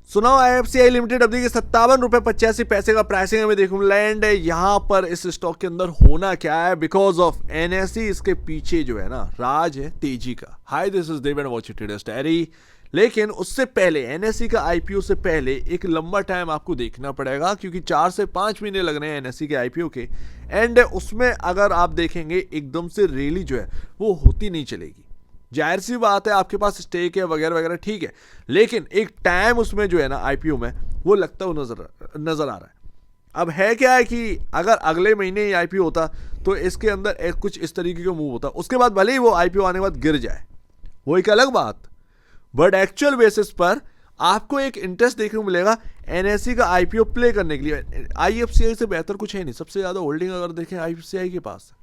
सुनाओ IFCI limited अभी के 57 रुपए 85 पैसे का प्राइसिंग हमें देखने मिला एंड यहाँ पर इस स्टॉक के अंदर होना क्या है, बिकॉज ऑफ एनएसई इसके पीछे जो है ना राज है तेजी का। Hi this is Dev and watch traders diary. लेकिन उससे पहले एनएसई का आईपीओ से पहले एक लंबा टाइम आपको देखना पड़ेगा, क्योंकि 4 से 5 महीने लग रहे हैं एनएसई के आईपीओ के। एंड उसमें अगर आप देखेंगे एकदम से रैली जो है वो होती नहीं चलेगी। जाहिर सी बात है आपके पास स्टेक है वगैरह वगैरह, ठीक है, लेकिन एक टाइम उसमें जो है ना आईपीओ में वो लगता हुआ नजर आ रहा है। अब है क्या है कि अगर अगले महीने ही आईपीओ होता तो इसके अंदर कुछ इस तरीके का मूव होता, उसके बाद भले ही वो आईपीओ आने के बाद गिर जाए, वो एक अलग बात। बट एक्चुअल बेसिस पर आपको एक इंटरेस्ट देखने को मिलेगा एनएसई का आईपीओ प्ले करने के लिए। आईएफसीआई से बेहतर कुछ है नहीं, सबसे ज्यादा होल्डिंग अगर देखें आईएफसीआई के पास,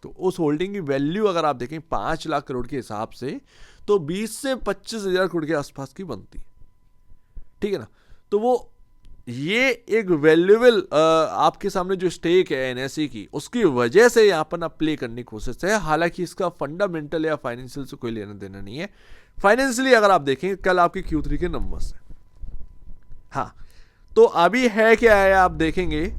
तो उस होल्डिंग की वैल्यू अगर आप देखें 5 लाख करोड़ के हिसाब से तो 20 से 25 हजार करोड़ के आसपास की बनती है, ठीक है ना। तो वो ये एक वैल्यूएबल आपके सामने जो स्टेक है एनएसई की, उसकी वजह से यहाँ पर ना प्ले करने की कोशिश है। हालांकि इसका फंडामेंटल या फाइनेंशियल से कोई लेना देना नहीं है। फाइनेंशियली अगर आप देखें कल आपके Q3 के नंबर्स है, हाँ, तो अभी है क्या है आप देखेंगे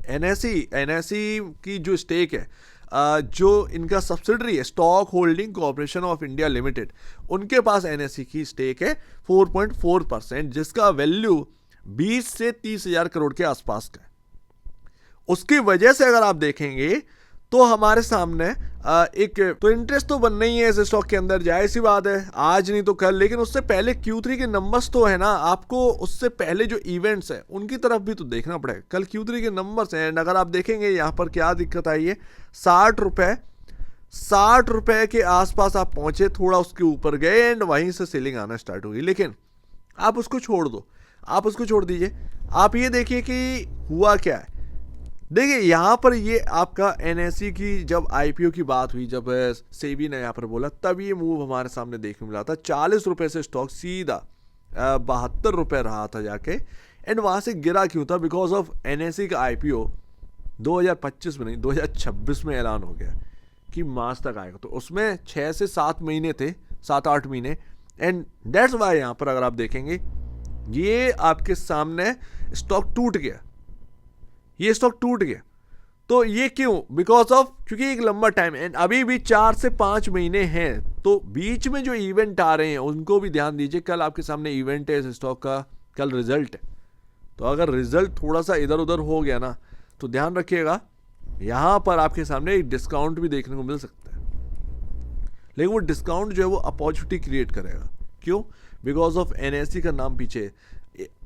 एनएसई की जो स्टेक है, जो इनका सब्सिडरी है stock holding corporation of India limited, उनके पास एनएसई की स्टेक है 4.4%, जिसका वैल्यू 20 से 30 हजार करोड़ के आसपास का है। उसकी वजह से अगर आप देखेंगे तो हमारे सामने एक तो इंटरेस्ट तो बनना ही है इस स्टॉक के अंदर, जाहिर सी बात है, आज नहीं तो कल। लेकिन उससे पहले Q3 के नंबर्स तो है ना, आपको उससे पहले जो इवेंट्स है उनकी तरफ भी तो देखना पड़ेगा। कल Q3 के नंबर्स हैं एंड अगर आप देखेंगे यहाँ पर क्या दिक्कत आई है, 60 रुपए के आसपास आप पहुंचे, थोड़ा उसके ऊपर गए एंड वहीं से सेलिंग आना स्टार्ट हुई। लेकिन आप उसको छोड़ दो, आप उसको छोड़ दीजिए, आप ये देखिए कि हुआ क्या है। देखिए यहाँ पर ये आपका एनएसई की जब आईपीओ की बात हुई, जब सेबी ने यहाँ पर बोला, तब ये मूव हमारे सामने देखने मिला था। 40 रुपए से स्टॉक सीधा 72 रुपए रहा था जाके, एंड वहाँ से गिरा क्यों था? बिकॉज ऑफ एनएसई का आईपीओ 2025 में नहीं 2026 में ऐलान हो गया कि मार्च तक आएगा। तो उसमें 6 से 7 महीने थे, 7-8 महीने, एंड दैट्स वाई यहाँ पर अगर आप देखेंगे ये आपके सामने स्टॉक टूट गया, ये स्टॉक टूट गया। तो ये क्यों? बिकॉज ऑफ क्योंकि एक लंबा टाइम है, अभी भी 4 से 5 महीने हैं, तो बीच में जो इवेंट आ रहे हैं उनको भी ध्यान दीजिए। कल आपके सामने इवेंट है इस स्टॉक का, कल रिजल्ट है, तो अगर रिजल्ट थोड़ा सा इधर उधर हो गया ना तो ध्यान रखिएगा यहाँ पर आपके सामने एक डिस्काउंट भी देखने को मिल सकता है। लेकिन वो डिस्काउंट जो है वो अपॉर्चुनिटी क्रिएट करेगा। क्यों? बिकॉज ऑफ एनएसई का नाम पीछे।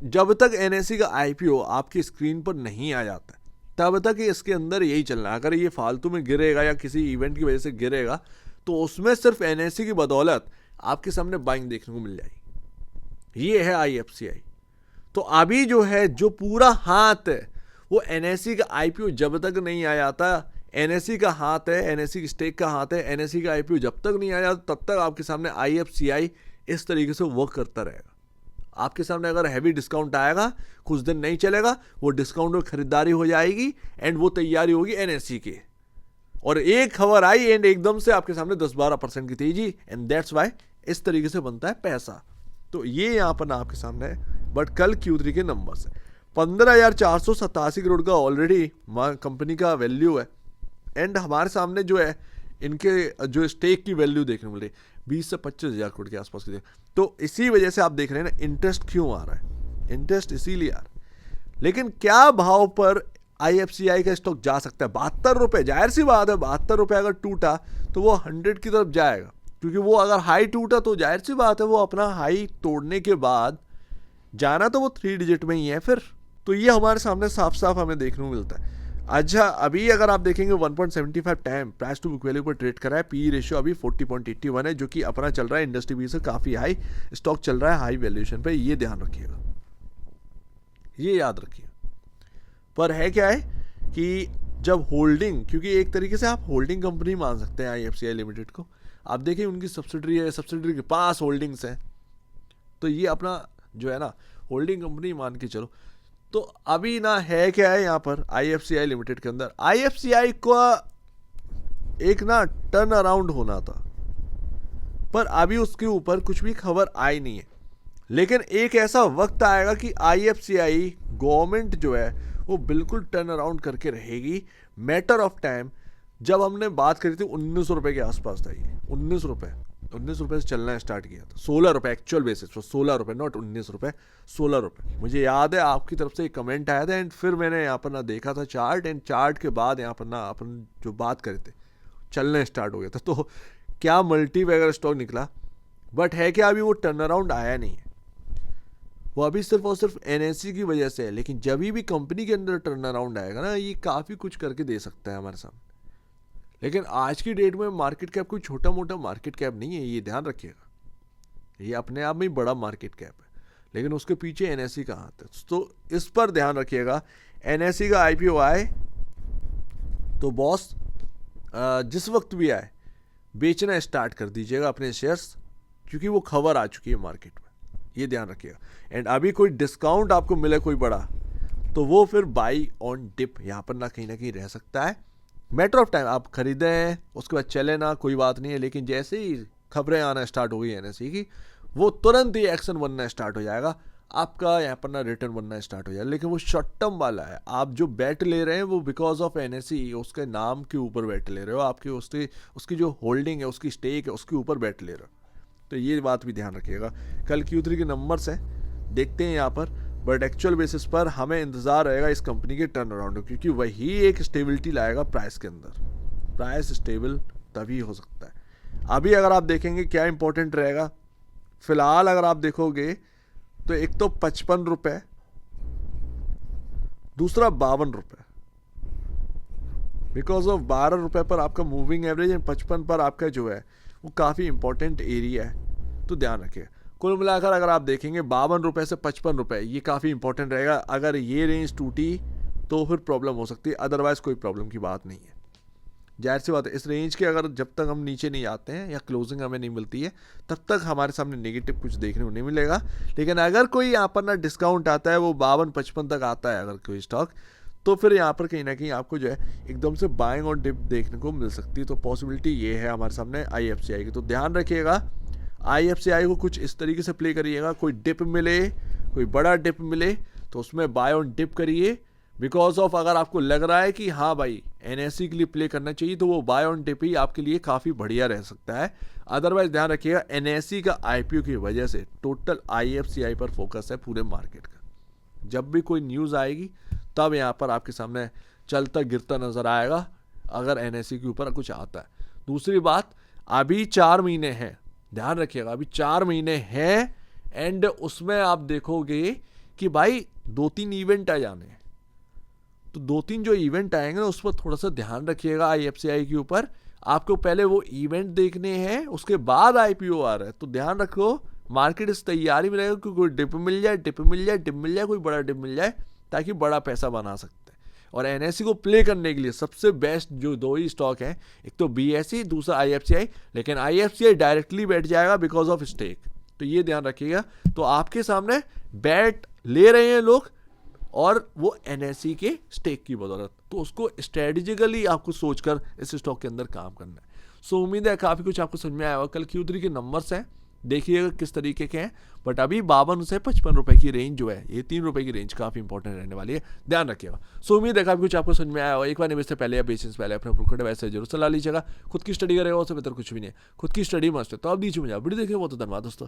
जब तक एनएसई का आईपीओ आपकी स्क्रीन पर नहीं आ जाता तब तक इसके अंदर यही चलना है। अगर ये फालतू में गिरेगा या किसी इवेंट की वजह से गिरेगा तो उसमें सिर्फ एनएसई की बदौलत आपके सामने बाइंग देखने को मिल जाएगी। ये है आईएफसीआई। तो अभी जो है जो पूरा हाथ है वो एनएसई का आईपीओ जब तक नहीं आ जाता, एनएसई का हाथ है, एनएसई की स्टेक का हाथ है, एनएसई का आईपीओ जब तक नहीं आ जाता तब तक आपके सामने आईएफसीआई इस तरीके से वर्क करता रहेगा। आपके सामने अगर हैवी डिस्काउंट आएगा, कुछ दिन नहीं चलेगा, वो डिस्काउंट में खरीदारी हो जाएगी एंड वो तैयारी होगी एनएसई की, और एक खबर आई एंड एकदम से आपके सामने 10-12% की तेजी, एंड दैट्स वाई इस तरीके से बनता है पैसा। तो ये यहाँ पर ना आपके सामने है। बट कल Q3 के नंबर्स है, 15,487 करोड़ का ऑलरेडी कंपनी का वैल्यू है, एंड हमारे सामने जो है इनके जो स्टेक की वैल्यू देखने को मिल रही 20 से 25 हजार करोड़ के आसपास की। तो इसी वजह से आप देख रहे हैं ना इंटरेस्ट क्यों आ रहा है, इंटरेस्ट इसीलिए आ रहा है। लेकिन क्या भाव पर आईएफसीआई का स्टॉक जा सकता है? 72 रुपए। जाहिर सी बात है 72 रुपए अगर टूटा तो वो 100 की तरफ जाएगा, क्योंकि वो अगर हाई टूटा तो जाहिर सी बात है वो अपना हाई तोड़ने के बाद जाना तो वो 3 डिजिट में ही है फिर। तो ये हमारे सामने साफ साफ हमें देखने को मिलता है। अच्छा, अभी अगर आप देखेंगे 1.75 time price to book value पर ट्रेड करा है, पी रेशियो अभी 40.81 है, जो कि अपना चल रहा है इंडस्ट्री बी से काफ़ी हाई। स्टॉक चल रहा है हाई वैल्यूएशन पे, ये ध्यान रखिएगा, ये याद रखिए। पर है क्या है कि जब होल्डिंग, क्योंकि एक तरीके से आप होल्डिंग कंपनी मान सकते हैं आईएफसीआई लिमिटेड को। आप देखिए उनकी सब्सिडरी है, सब्सिडरी के पास होल्डिंग्स है, तो ये अपना जो है ना होल्डिंग कंपनी मान के चलो। तो अभी ना है क्या है यहाँ पर आईएफसीआई लिमिटेड के अंदर, आईएफसीआई को एक ना टर्न अराउंड होना था, पर अभी उसके ऊपर कुछ भी खबर आई नहीं है। लेकिन एक ऐसा वक्त आएगा कि IFCI गवर्नमेंट जो है वो बिल्कुल टर्न अराउंड करके रहेगी, मैटर ऑफ टाइम। जब हमने बात करी थी 19 रुपये के आसपास था ये, 19 रुपये से चलना स्टार्ट किया था, 16 रुपये एक्चुअल बेसिस पर, 16 रुपये नॉट 19 रुपये, 16 रुपये। मुझे याद है आपकी तरफ से एक कमेंट आया था एंड फिर मैंने यहाँ पर ना देखा था चार्ट, एंड चार्ट के बाद यहाँ पर ना अपन जो बात करे थे चलना स्टार्ट हो गया था। तो क्या मल्टी वगैरह स्टॉक निकला, बट है क्या अभी वो टर्न अराउंड आया नहीं है, वो अभी सिर्फ और सिर्फ NSE की वजह से है। लेकिन जब भी कंपनी के अंदर टर्न अराउंड आएगा ना, ये काफ़ी कुछ करके दे सकता है हमारे सामने। लेकिन आज की डेट में मार्केट कैप कोई छोटा मोटा मार्केट कैप नहीं है, ये ध्यान रखिएगा, ये अपने आप में ही बड़ा मार्केट कैप है, लेकिन उसके पीछे NSE का हाथ है। तो इस पर ध्यान रखिएगा। NSE का IPO आए तो बॉस जिस वक्त भी आए बेचना स्टार्ट कर दीजिएगा अपने शेयर्स, क्योंकि वो खबर आ चुकी है मार्केट में, ये ध्यान रखिएगा। एंड अभी कोई डिस्काउंट आपको मिले कोई बड़ा, तो वो फिर बाई ऑन डिप यहाँ पर ना कहीं रह सकता है। मैटर ऑफ टाइम आप खरीदें, उसके बाद चले ना, कोई बात नहीं है, लेकिन जैसे ही खबरें आना स्टार्ट हो गई NSE की, वो तुरंत ही एक्शन बनना स्टार्ट हो जाएगा, आपका यहाँ पर ना रिटर्न बनना स्टार्ट हो जाएगा। लेकिन वो शॉर्ट टर्म वाला है, आप जो बैट ले रहे हैं वो बिकॉज ऑफ NSE उसके नाम के ऊपर बैट ले रहे हो, आपकी उसकी जो होल्डिंग है, उसकी स्टेक है, उसके ऊपर बैट ले रहे हो। तो ये बात भी ध्यान रखिएगा। कल Q3 के नंबर्स हैं, देखते हैं यहाँ पर, बट एक्चुअल बेसिस पर हमें इंतज़ार रहेगा इस कंपनी के टर्न अराउंड, क्योंकि वही एक स्टेबिलिटी लाएगा प्राइस के अंदर। प्राइस स्टेबल तभी हो सकता है। अभी अगर आप देखेंगे क्या इंपॉर्टेंट रहेगा, फिलहाल अगर आप देखोगे तो एक तो 55 रुपये, दूसरा 52 रुपये, बिकॉज ऑफ 12 रुपये पर आपका मूविंग एवरेज एंड 55 पर आपका जो है वो काफ़ी इंपॉर्टेंट एरिया है। तो ध्यान रखिए, कुल मिलाकर अगर आप देखेंगे 52 रुपये से 55 रुपये ये काफ़ी इंपॉर्टेंट रहेगा। अगर ये रेंज टूटी तो फिर प्रॉब्लम हो सकती है, अदरवाइज कोई प्रॉब्लम की बात नहीं है। जाहिर सी बात है, इस रेंज के अगर जब तक हम नीचे नहीं आते हैं या क्लोजिंग हमें नहीं मिलती है, तब तक हमारे सामने नेगेटिव कुछ देखने को नहीं मिलेगा। लेकिन अगर कोई यहाँ पर ना डिस्काउंट आता है, वो 52-55 तक आता है अगर कोई स्टॉक, तो फिर यहाँ पर कहीं ना कहीं आपको जो है एकदम से बाइंग और डिप देखने को मिल सकती है। तो पॉसिबिलिटी ये है हमारे सामने IFCI की। तो ध्यान रखिएगा, IFCI को कुछ इस तरीके से प्ले करिएगा, कोई डिप मिले, कोई बड़ा डिप मिले तो उसमें बाय ऑन डिप करिए, बिकॉज ऑफ अगर आपको लग रहा है कि हाँ भाई NSE के लिए प्ले करना चाहिए, तो वो बाय ऑन डिप ही आपके लिए काफ़ी बढ़िया रह सकता है। अदरवाइज ध्यान रखिएगा, NSE का IPO की वजह से टोटल IFCI पर फोकस है पूरे मार्केट का। जब भी कोई न्यूज़ आएगी तब यहाँ पर आपके सामने चलता गिरता नज़र आएगा, अगर NSE के ऊपर कुछ आता है। दूसरी बात, अभी 4 महीने हैं, ध्यान रखिएगा, अभी 4 महीने हैं, एंड उसमें आप देखोगे कि भाई 2-3 इवेंट आ जाने हैं। तो 2-3 जो इवेंट आएंगे ना, उस पर थोड़ा सा ध्यान रखिएगा IFCI के ऊपर। आपको पहले वो इवेंट देखने हैं, उसके बाद IPO आ रहा है, तो ध्यान रखो, मार्केट इस तैयारी में रहेगा कि कोई डिप मिल जाए, कोई बड़ा डिप मिल जाए, ताकि बड़ा पैसा बना सकते हैं। और NSE को प्ले करने के लिए सबसे बेस्ट जो 2 ही स्टॉक हैं, एक तो BSE, दूसरा IFCI। लेकिन IFCI डायरेक्टली बैठ जाएगा बिकॉज ऑफ स्टेक, तो ये ध्यान रखिएगा। तो आपके सामने बैट ले रहे हैं लोग, और वो NSE के स्टेक की बदौलत, तो उसको स्ट्रेटेजिकली आपको सोचकर इस स्टॉक के अंदर काम करना है। सो उम्मीद है काफ़ी कुछ आपको समझ में आया होगा। कल Q3 के नंबर्स हैं, देखिएगा किस तरीके के हैं, बट अभी 52 से 55 रुपये की रेंज जो है, ये 3 रुपये की रेंज काफ़ी इंपॉर्टेंट रहने वाली है, ध्यान रखिएगा। सो उम्मीद है काफ़ी कुछ आपको समझ में आया होगा। एक बार निवेश से पहले या बेचने से पहले अपने प्रोडक्ट वैसे जरूर सलाह लीजिएगा। खुद की स्टडी करेगा, उससे बेहतर कुछ भी नहीं है, खुद की स्टडी मस्ट है। तो अब दीजिए मुझे वीडियो देखिए, बहुत धन्यवाद दोस्तों।